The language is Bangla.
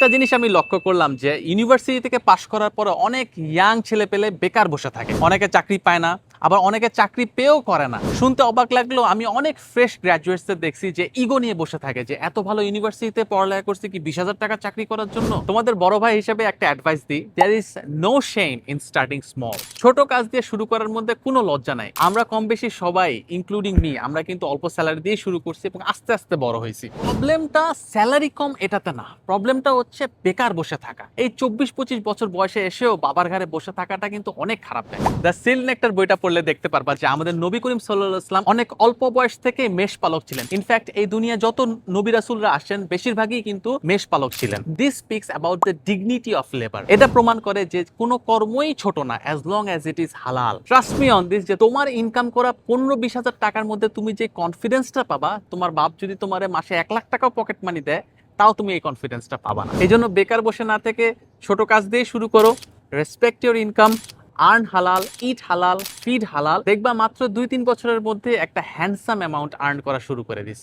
একটা জিনিস আমি লক্ষ্য করলাম যে ইউনিভার্সিটি থেকে পাশ করার পরে অনেক ইয়াং ছেলে পেলে বেকার বসে থাকে, অনেকে চাকরি পায় না, আবার অনেকে চাকরি পেয়েও করে না। শুনতে অবাক লাগলো, আমি অনেক ফ্রেশ গ্র্যাজুয়েটসদের দেখছি যে ইগো নিয়ে বসে থাকে যে এত ভালো ইউনিভার্সিটিতে পড়ালেখা করছে কি 20,000 টাকা চাকরি করার জন্য। তোমাদের বড় ভাই হিসেবে একটা অ্যাডভাইস দিই, there is no shame in starting small. ছোট কাজ দিয়ে শুরু করার মধ্যে কোনো লজ্জা নাই। আমরা কম বেশি সবাই ইনক্লুডিং মি, আমরা কিন্তু অল্প স্যালারি দিয়ে শুরু করছি এবং আস্তে আস্তে বড় হয়েছি। প্রবলেমটা স্যালারি কম এটাতে না, প্রবলেমটা হচ্ছে বেকার বসে থাকা। এই 24-25 বছর বয়সে এসেও বাবার ঘরে বসে থাকাটা কিন্তু অনেক খারাপ লাগে। দ্য সিল নেক্টার বইটা পড়লে দেখতে পারবা যে আমাদের নবী করিম সাল্লাল্লাহু আলাইহি ওয়াসাল্লাম অনেক অল্প বয়স থেকে মেষ পালক ছিলেন। ইনফ্যাক্ট এই দুনিয়া যত নবী রাসূলরা আসেন বেশিরভাগই কিন্তু মেষ পালক ছিলেন। This speaks about the dignity of labour. এটা প্রমাণ করে যে কোনো কর্মই ছোট না as long as it is হালাল। ট্রাস্ট মি অন দিস, যে তোমার ইনকাম করা 15-20 হাজার টাকার মধ্যে তুমি যে কনফিডেন্সটা পাবা, তোমার বাপ যদি তোমার মাসে 1 লাখ টাকাও পকেট মানি দেয় তাও তুমি এই কনফিডেন্সটা পাবা না। এই জন্য বেকার বসে না থেকে ছোট কাজ দিয়ে শুরু করো। রেসপেক্ট ইউর ইনকাম, আর্ন হালাল, ইট হালাল, ফিড হালাল। দেখবা মাত্র 2-3 বছরের মধ্যে একটা হ্যান্ডসাম অ্যামাউন্ট আর্ন করা শুরু করে দিস।